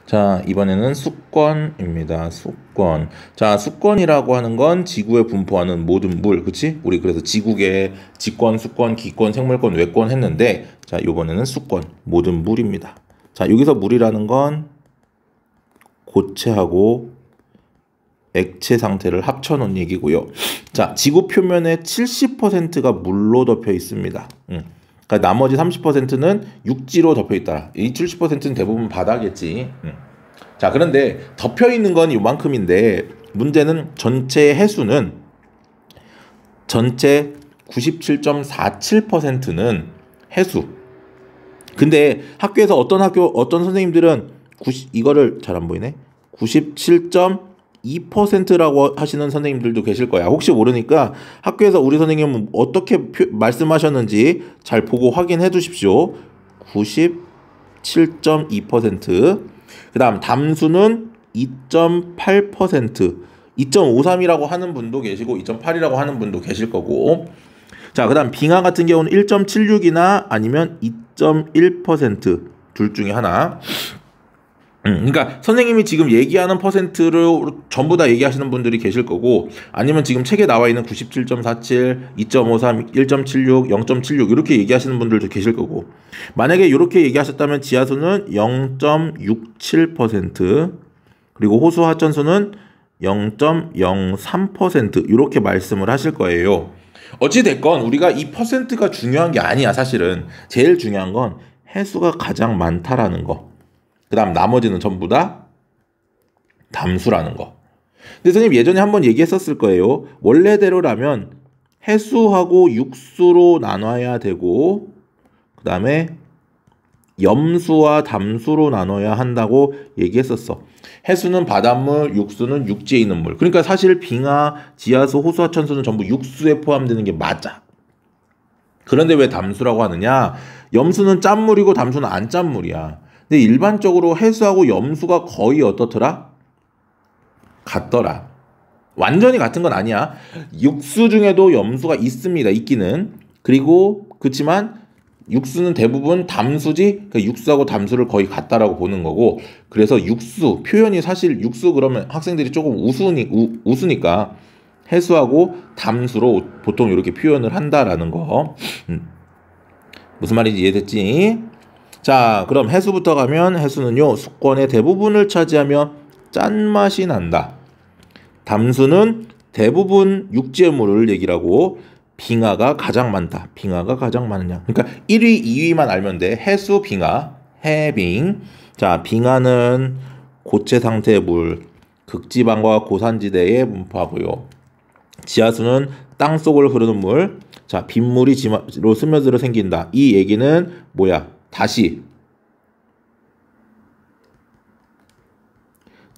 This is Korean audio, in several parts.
자, 이번에는 수권입니다. 수권. 자, 수권이라고 하는 건 지구에 분포하는 모든 물, 그치? 우리 그래서 지구계 지권, 수권, 기권, 생물권, 외권 했는데, 자, 이번에는 수권, 모든 물입니다. 자, 여기서 물이라는 건 고체하고 액체 상태를 합쳐놓은 얘기고요. 자, 지구 표면의 70%가 물로 덮여 있습니다. 그러니까 나머지 30%는 육지로 덮여 있다. 이 70%는 대부분 바다겠지. 자, 그런데 덮여 있는 건 이만큼인데 문제는 전체 해수는 전체 97.47%는 해수. 근데 학교에서 어떤 선생님들은 이거를 잘 안 보이네. 97.2%라고 하시는 선생님들도 계실 거야. 혹시 모르니까 학교에서 우리 선생님은 어떻게 말씀하셨는지 잘 보고 확인해 두십시오. 97.2%. 그 다음 담수는 2.8%, 2.53이라고 하는 분도 계시고 2.8이라고 하는 분도 계실 거고. 자, 그 다음 빙하 같은 경우는 1.76이나 아니면 2.1% 둘 중에 하나. 그러니까 선생님이 지금 얘기하는 퍼센트를 전부 다 얘기하시는 분들이 계실 거고, 아니면 지금 책에 나와 있는 97.47, 2.53, 1.76, 0.76 이렇게 얘기하시는 분들도 계실 거고, 만약에 이렇게 얘기하셨다면 지하수는 0.67%, 그리고 호수 하천수는 0.03% 이렇게 말씀을 하실 거예요. 어찌됐건 우리가 이 퍼센트가 중요한 게 아니야. 사실은 제일 중요한 건 해수가 가장 많다라는 거, 그 다음 나머지는 전부 다 담수라는 거. 근데 선생님 예전에 한번 얘기했었을 거예요. 원래대로라면 해수하고 육수로 나눠야 되고, 그 다음에 염수와 담수로 나눠야 한다고 얘기했었어. 해수는 바닷물, 육수는 육지에 있는 물. 그러니까 사실 빙하, 지하수, 호수, 하천수는 전부 육수에 포함되는 게 맞아. 그런데 왜 담수라고 하느냐? 염수는 짠물이고 담수는 안 짠물이야. 근데 일반적으로 해수하고 염수가 거의 어떻더라? 같더라. 완전히 같은 건 아니야. 육수 중에도 염수가 있습니다. 있기는. 그리고 그렇지만 육수는 대부분 담수지. 그러니까 육수하고 담수를 거의 같다라고 보는 거고. 그래서 육수 표현이 사실 육수 그러면 학생들이 조금 우스니까 해수하고 담수로 보통 이렇게 표현을 한다라는 거. 무슨 말인지 이해됐지? 자, 그럼 해수부터 가면 해수는요, 수권의 대부분을 차지하며 짠맛이 난다. 담수는 대부분 육지의 물을 얘기를 하고, 빙하가 가장 많다. 빙하가 가장 많으냐. 그러니까 1위, 2위만 알면 돼. 해수, 빙하, 해빙. 자, 빙하는 고체 상태의 물, 극지방과 고산지대에 분포하고요. 지하수는 땅속을 흐르는 물. 자, 빗물이 지하로 스며들어 생긴다. 이 얘기는 뭐야? 다시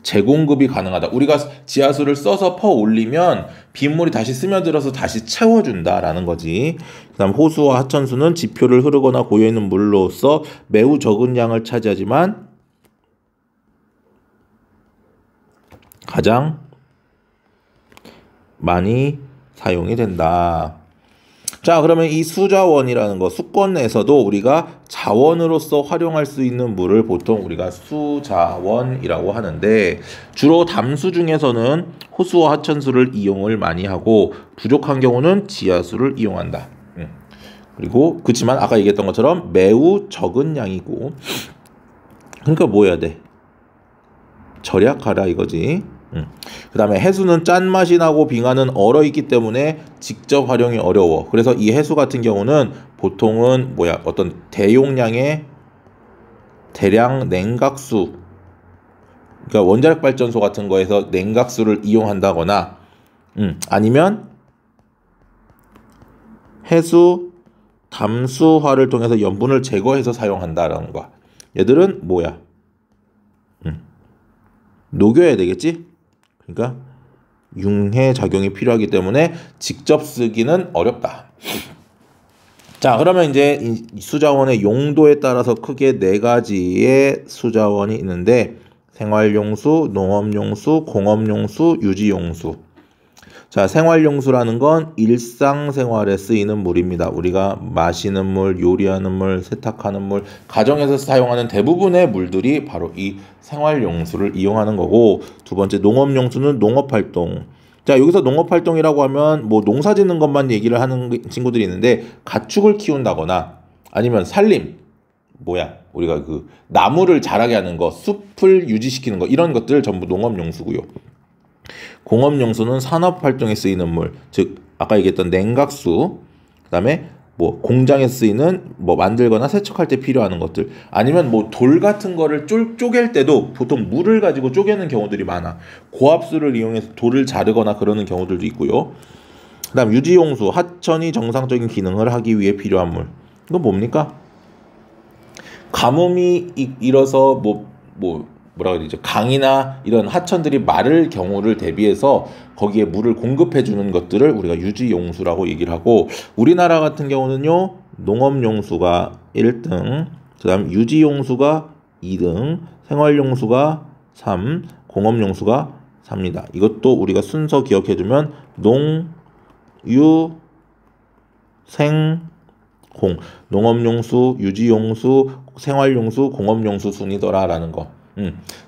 재공급이 가능하다. 우리가 지하수를 써서 퍼 올리면 빗물이 다시 스며들어서 다시 채워준다라는 거지. 그 다음 호수와 하천수는 지표를 흐르거나 고여있는 물로서 매우 적은 양을 차지하지만 가장 많이 사용이 된다. 자, 그러면 이 수자원이라는 거, 수권에서도 우리가 자원으로서 활용할 수 있는 물을 보통 우리가 수자원이라고 하는데, 주로 담수 중에서는 호수와 하천수를 이용을 많이 하고, 부족한 경우는 지하수를 이용한다. 그리고 그렇지만 아까 얘기했던 것처럼 매우 적은 양이고, 그러니까 뭐 해야 돼? 절약하라 이거지. 그 다음에 해수는 짠맛이 나고 빙하는 얼어있기 때문에 직접 활용이 어려워. 그래서 이 해수 같은 경우는 보통은 어떤 대용량의 대량 냉각수, 그러니까 원자력 발전소 같은 거에서 냉각수를 이용한다거나, 아니면 해수 담수화를 통해서 염분을 제거해서 사용한다라는 거야. 얘들은 녹여야 되겠지? 그러니까 융해 작용이 필요하기 때문에 직접 쓰기는 어렵다. 자, 그러면 이제 이 수자원의 용도에 따라서 크게 4가지의 수자원이 있는데, 생활용수, 농업용수, 공업용수, 유지용수. 자, 생활용수라는 건 일상생활에 쓰이는 물입니다. 우리가 마시는 물, 요리하는 물, 세탁하는 물, 가정에서 사용하는 대부분의 물들이 바로 이 생활용수를 이용하는 거고, 두 번째 농업용수는 농업활동. 자, 여기서 농업활동이라고 하면 뭐 농사 짓는 것만 얘기를 하는 친구들이 있는데, 가축을 키운다거나 아니면 산림, 우리가 그 나무를 자라게 하는 거, 숲을 유지시키는 거, 이런 것들 전부 농업용수고요. 공업용수는 산업활동에 쓰이는 물, 즉 아까 얘기했던 냉각수, 그다음에 뭐 공장에 쓰이는 뭐 만들거나 세척할 때 필요한 것들, 아니면 뭐 돌 같은 거를 쪼갤 때도 보통 물을 가지고 쪼개는 경우들이 많아. 고압수를 이용해서 돌을 자르거나 그러는 경우들도 있고요. 그다음 유지용수, 하천이 정상적인 기능을 하기 위해 필요한 물. 이건 뭡니까? 가뭄이 일어서 뭐라고 해야 되죠? 강이나 이런 하천들이 마를 경우를 대비해서 거기에 물을 공급해 주는 것들을 우리가 유지용수라고 얘기를 하고, 우리나라 같은 경우는요, 농업용수가 1등, 그다음 유지용수가 2등, 생활용수가 3, 공업용수가 4입니다. 이것도 우리가 순서 기억해 두면 농, 유, 생, 공, 농업용수, 유지용수, 생활용수, 공업용수 순이더라라는 거.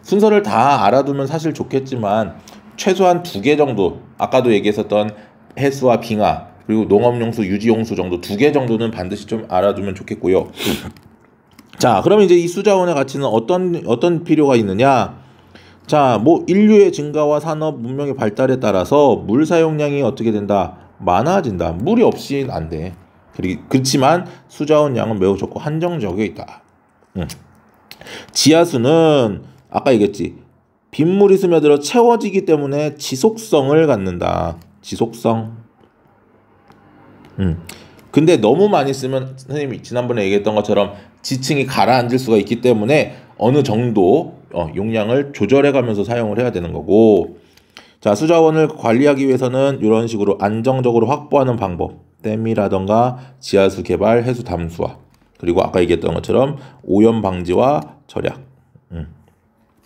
순서를 다 알아두면 사실 좋겠지만 최소한 2개 정도, 아까도 얘기했었던 해수와 빙하, 그리고 농업용수, 유지용수 정도 2개 정도는 반드시 좀 알아두면 좋겠고요. 자, 그러면 이제 이 수자원의 가치는 어떤 필요가 있느냐? 자, 뭐 인류의 증가와 산업 문명의 발달에 따라서 물 사용량이 어떻게 된다? 많아진다. 물이 없이는 안 돼. 그렇지만 수자원 양은 매우 적고 한정적에 있다. 지하수는 아까 얘기했지, 빗물이 스며들어 채워지기 때문에 지속성을 갖는다. 지속성. 근데 너무 많이 쓰면 선생님이 지난번에 얘기했던 것처럼 지층이 가라앉을 수가 있기 때문에 어느 정도 용량을 조절해 가면서 사용을 해야 되는 거고, 자, 수자원을 관리하기 위해서는 이런 식으로 안정적으로 확보하는 방법, 댐이라던가 지하수 개발, 해수 담수화, 그리고 아까 얘기했던 것처럼 오염 방지와 절약,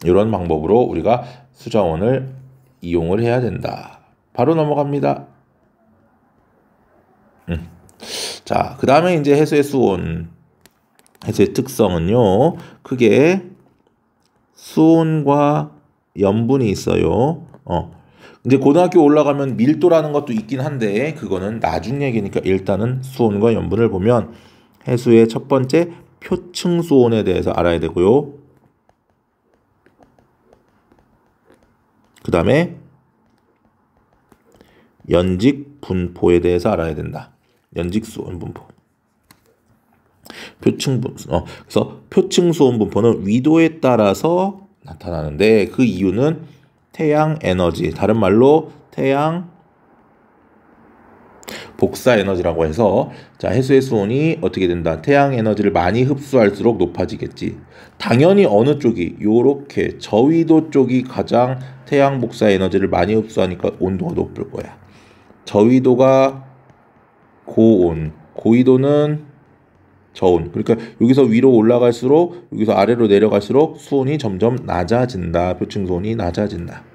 이런 방법으로 우리가 수자원을 이용을 해야 된다. 바로 넘어갑니다. 자, 그 다음에 이제 해수의 수온, 해수의 특성은요, 크게 수온과 염분이 있어요. 이제 고등학교 올라가면 밀도라는 것도 있긴 한데 그거는 나중 얘기니까 일단은 수온과 염분을 보면 해수의 첫 번째 표층 수온에 대해서 알아야 되고요. 그 다음에 연직 분포에 대해서 알아야 된다. 연직 수온 분포. 그래서 표층 수온 분포는 위도에 따라서 나타나는데 그 이유는 태양 에너지, 다른 말로 태양 복사 에너지라고 해서, 자, 해수의 수온이 어떻게 된다? 태양 에너지를 많이 흡수할수록 높아지겠지. 당연히 어느 쪽이, 요렇게 저위도 쪽이 가장 태양 복사 에너지를 많이 흡수하니까 온도가 높을 거야. 저위도가 고온, 고위도는 저온. 그러니까 여기서 위로 올라갈수록, 여기서 아래로 내려갈수록 수온이 점점 낮아진다. 표층 수온이 낮아진다.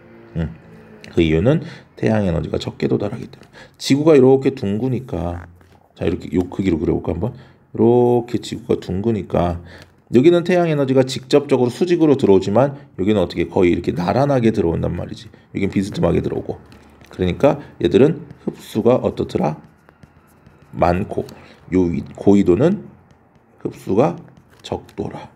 그 이유는 태양 에너지가 적게 도달하기 때문에. 지구가 이렇게 둥그니까, 자, 이렇게 요 크기로 그려볼까 한번. 이렇게 지구가 둥그니까 여기는 태양 에너지가 직접적으로 수직으로 들어오지만 여기는 어떻게 거의 이렇게 나란하게 들어온단 말이지. 여긴 비스듬하게 들어오고. 그러니까 얘들은 흡수가 어떻더라? 많고, 요 고위도는 흡수가 적도라.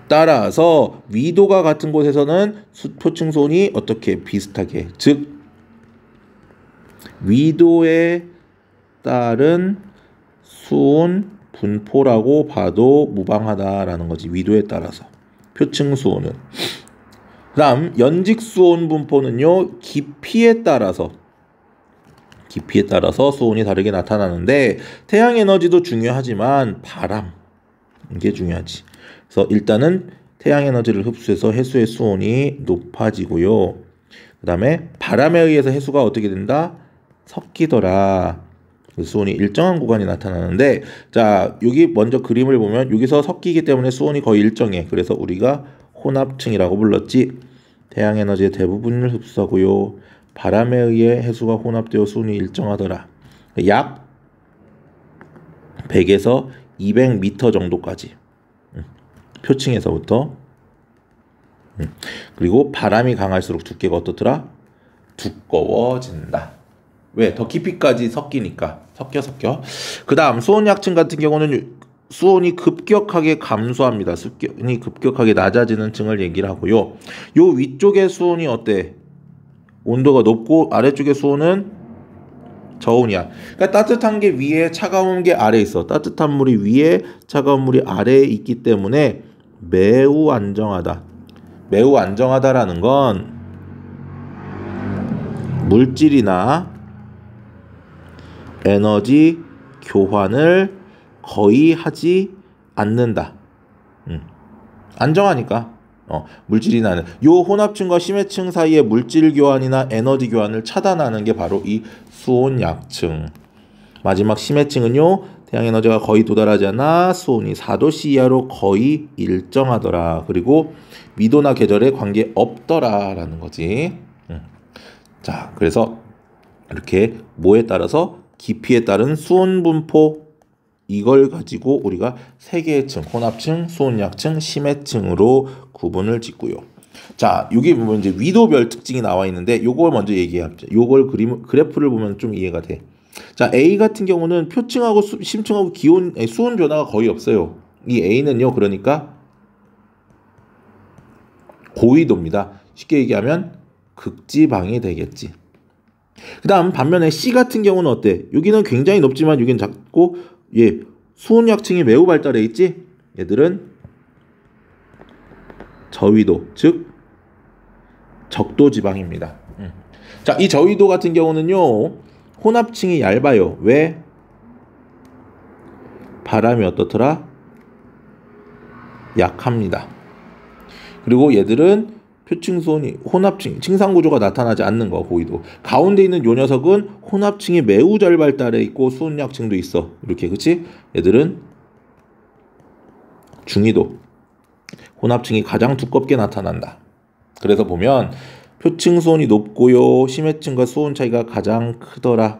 따라서 위도가 같은 곳에서는 표층 수온이 어떻게 비슷하게, 즉 위도에 따른 수온 분포라고 봐도 무방하다라는 거지. 위도에 따라서 표층 수온은. 그다음 연직 수온 분포는요, 깊이에 따라서 수온이 다르게 나타나는데, 태양 에너지도 중요하지만 바람, 이게 중요하지. 그래서 일단은 태양 에너지를 흡수해서 해수의 수온이 높아지고요. 그 다음에 바람에 의해서 해수가 어떻게 된다? 섞이더라. 수온이 일정한 구간이 나타나는데, 자, 여기 먼저 그림을 보면 여기서 섞이기 때문에 수온이 거의 일정해. 그래서 우리가 혼합층이라고 불렀지. 태양 에너지의 대부분을 흡수하고요. 바람에 의해 해수가 혼합되어 수온이 일정하더라. 약 100에서 200m 정도까지. 표층에서부터. 그리고 바람이 강할수록 두께가 어떻더라? 두꺼워진다. 왜? 더 깊이까지 섞이니까. 섞여. 그 다음 수온 약층 같은 경우는 수온이 급격하게 감소합니다. 수온이 급격하게 낮아지는 층을 얘기를 하고요. 요 위쪽의 수온이 어때? 온도가 높고 아래쪽의 수온은 저온이야. 그러니까 따뜻한 게 위에, 차가운 게 아래에 있어. 따뜻한 물이 위에, 차가운 물이 아래에 있기 때문에 매우 안정하다. 매우 안정하다라는 건 물질이나 에너지 교환을 거의 하지 않는다. 안정하니까. 물질이나 요 혼합층과 심해층 사이의 물질 교환이나 에너지 교환을 차단하는 게 바로 이 수온 약층. 마지막 심해층은요. 태양 에너지가 거의 도달하지 않아 수온이 4도씨 이하로 거의 일정하더라. 그리고 위도나 계절에 관계 없더라라는 거지. 자, 그래서 이렇게 뭐에 따라서 깊이에 따른 수온 분포, 이걸 가지고 우리가 세 개의 층, 혼합층, 수온약층, 심해층으로 구분을 짓고요. 자, 여기 보면 이제 위도별 특징이 나와 있는데 요걸 먼저 얘기해보자. 요걸 그래프를 보면 좀 이해가 돼. 자, A 같은 경우는 표층하고 심층하고 수온 변화가 거의 없어요. 이 A는요, 그러니까 고위도입니다. 쉽게 얘기하면 극지방이 되겠지. 그 다음 반면에 C 같은 경우는 어때? 여기는 굉장히 높지만 여기는 작고 수온 약층이 매우 발달해 있지? 얘들은 저위도, 즉 적도 지방입니다. 자, 이 저위도 같은 경우는요, 혼합층이 얇아요. 왜? 바람이 어떻더라? 약합니다. 그리고 얘들은 표층 수온이 혼합층, 층상 구조가 나타나지 않는 거, 고위도. 가운데 있는 요 녀석은 혼합층이 매우 잘 발달해 있고 수온 약층도 있어. 이렇게, 그치? 얘들은 중위도, 혼합층이 가장 두껍게 나타난다. 그래서 보면 표층 수온이 높고요, 심해층과 수온 차이가 가장 크더라.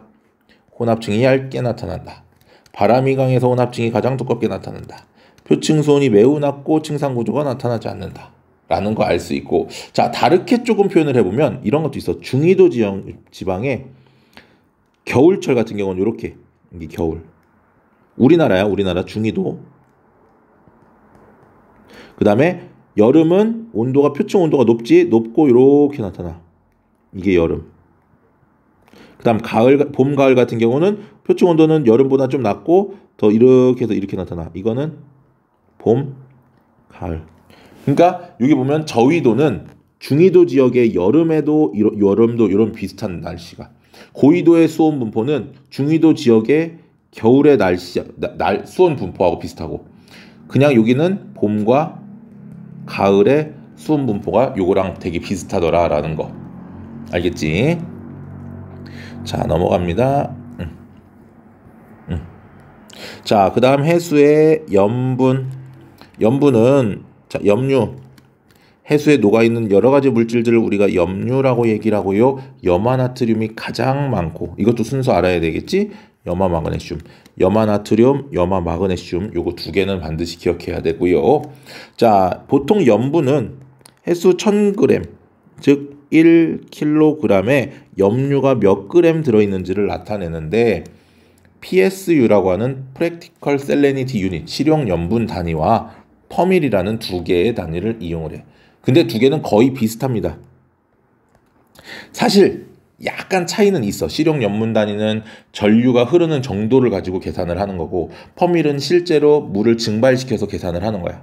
혼합층이 얇게 나타난다. 바람이 강해서 혼합층이 가장 두껍게 나타난다. 표층 수온이 매우 낮고 층상 구조가 나타나지 않는다. 라는 거 알 수 있고, 자, 다르게 조금 표현을 해보면 이런 것도 있어. 중위도 지방에 겨울철 같은 경우는 이렇게, 이게 겨울. 우리나라 중위도. 그 다음에 여름은 표층 온도가 높고 이렇게 나타나. 이게 여름. 그 다음 봄, 가을 같은 경우는 표층 온도는 여름보다 좀 낮고 더 이렇게 해서 이렇게 나타나. 이거는 봄, 가을. 그러니까 여기 보면 저위도는 중위도 지역의 여름도 이런 비슷한 날씨가, 고위도의 수온 분포는 중위도 지역의 겨울의 수온 분포하고 비슷하고, 그냥 여기는 봄과 가을의 수온 분포가 요거랑 되게 비슷하더라라는 거 알겠지? 자, 넘어갑니다. 자, 그 다음 해수의 염분은 자, 염류, 해수에 녹아있는 여러가지 물질들을 우리가 염류라고 얘기를 하고요. 염화나트륨이 가장 많고, 이것도 순서 알아야 되겠지? 염화마그네슘, 염화나트륨, 염화마그네슘, 요거 두 개는 반드시 기억해야 되고요. 자, 보통 염분은 해수 1000g, 즉 1kg에 염류가 몇 그램 들어있는지를 나타내는데, PSU라고 하는 Practical Salinity Unit, 실용 염분 단위와 퍼밀이라는 두 개의 단위를 이용을 해. 근데 두 개는 거의 비슷합니다. 사실 약간 차이는 있어. 실용 염분 단위는 전류가 흐르는 정도를 가지고 계산을 하는 거고, 퍼밀은 실제로 물을 증발시켜서 계산을 하는 거야.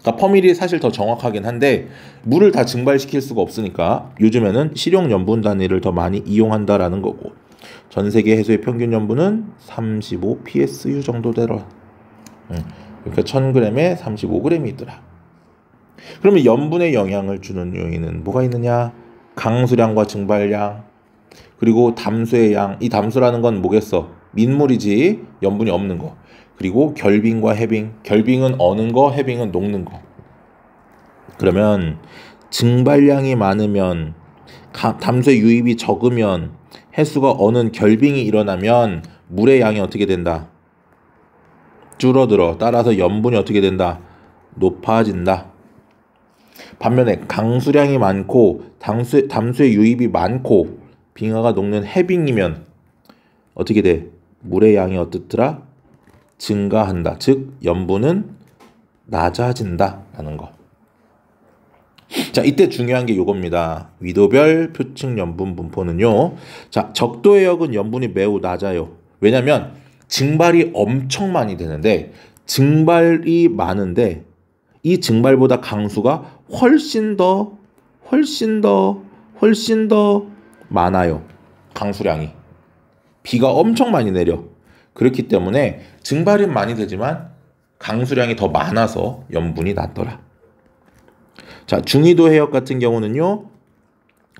그러니까 퍼밀이 사실 더 정확하긴 한데 물을 다 증발시킬 수가 없으니까 요즘에는 실용 염분 단위를 더 많이 이용한다라는 거고, 전 세계 해수의 평균 염분은 35 PSU 정도 되더라. 그러니까 1000g에 35g이 있더라. 그러면 염분에 영향을 주는 요인은 뭐가 있느냐? 강수량과 증발량, 그리고 담수의 양. 이 담수라는 건 뭐겠어? 민물이지, 염분이 없는 거. 그리고 결빙과 해빙. 결빙은 어는 거, 해빙은 녹는 거. 그러면 증발량이 많으면 담수의 유입이 적으면 해수가 어는 결빙이 일어나면 물의 양이 어떻게 된다? 줄어들어. 따라서 염분이 어떻게 된다? 높아진다. 반면에 강수량이 많고 담수의 유입이 많고 빙하가 녹는 해빙이면 어떻게 돼? 물의 양이 어떻더라? 증가한다. 즉 염분은 낮아진다 라는 거. 자, 이때 중요한 게 요겁니다. 위도별 표층 염분 분포는요. 자, 적도 해역은 염분이 매우 낮아요. 왜냐면 증발이 엄청 많이 되는데 증발이 많은데 이 증발보다 강수가 훨씬 더 많아요. 강수량이. 비가 엄청 많이 내려. 그렇기 때문에 증발은 많이 되지만 강수량이 더 많아서 염분이 낮더라. 자, 중위도 해역 같은 경우는요.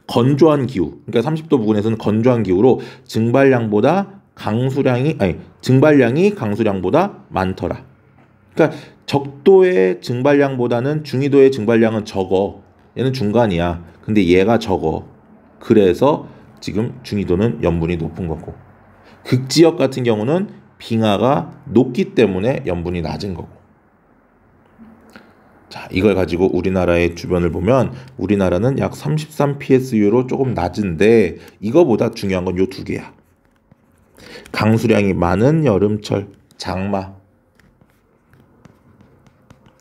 건조한 기후. 그러니까 30도 부근에서는 건조한 기후로 증발량이 강수량보다 많더라. 그러니까 적도의 증발량보다는 중위도의 증발량은 적어. 얘는 중간이야. 근데 얘가 적어. 그래서 지금 중위도는 염분이 높은 거고. 극지역 같은 경우는 빙하가 높기 때문에 염분이 낮은 거고. 자, 이걸 가지고 우리나라의 주변을 보면 우리나라는 약 33 PSU로 조금 낮은데 이거보다 중요한 건 요 두 개야. 강수량이 많은 여름철, 장마.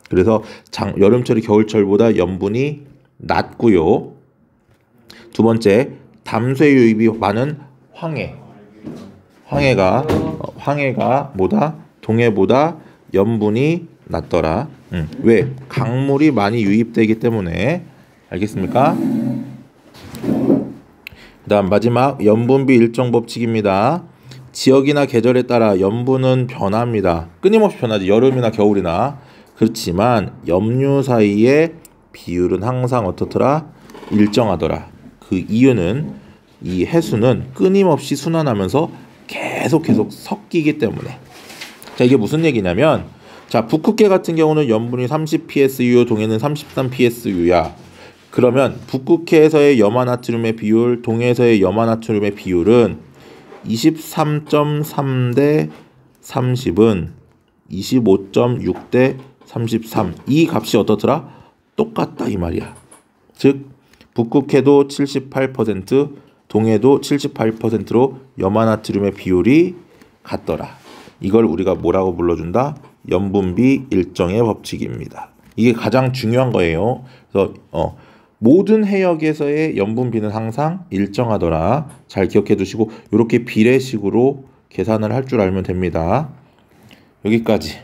그래서 여름철이 겨울철보다 염분이 낮고요. 두 번째, 담수의 유입이 많은 황해. 황해가 뭐다? 동해보다 염분이 낮더라. 왜? 강물이 많이 유입되기 때문에. 알겠습니까? 그다음 마지막 염분비 일정 법칙입니다. 지역이나 계절에 따라 염분은 변합니다. 끊임없이 변하지. 여름이나 겨울이나. 그렇지만 염류 사이의 비율은 항상 어떻더라? 일정하더라. 그 이유는 이 해수는 끊임없이 순환하면서 계속 섞이기 때문에. 자, 이게 무슨 얘기냐면, 자, 북극해 같은 경우는 염분이 30 PSU, 동해는 33 PSU야. 그러면 북극해에서의 염화나트륨의 비율, 동해에서의 염화나트륨의 비율은 23.3 대 30은 25.6 대 33. 이 값이 어떻더라? 똑같다 이 말이야. 즉 북극해도 78%, 동해도 78%로 염화나트륨의 비율이 같더라. 이걸 우리가 뭐라고 불러준다? 염분비 일정의 법칙입니다. 이게 가장 중요한 거예요. 그래서 모든 해역에서의 염분비는 항상 일정하더라. 잘 기억해 두시고 이렇게 비례식으로 계산을 할 줄 알면 됩니다. 여기까지.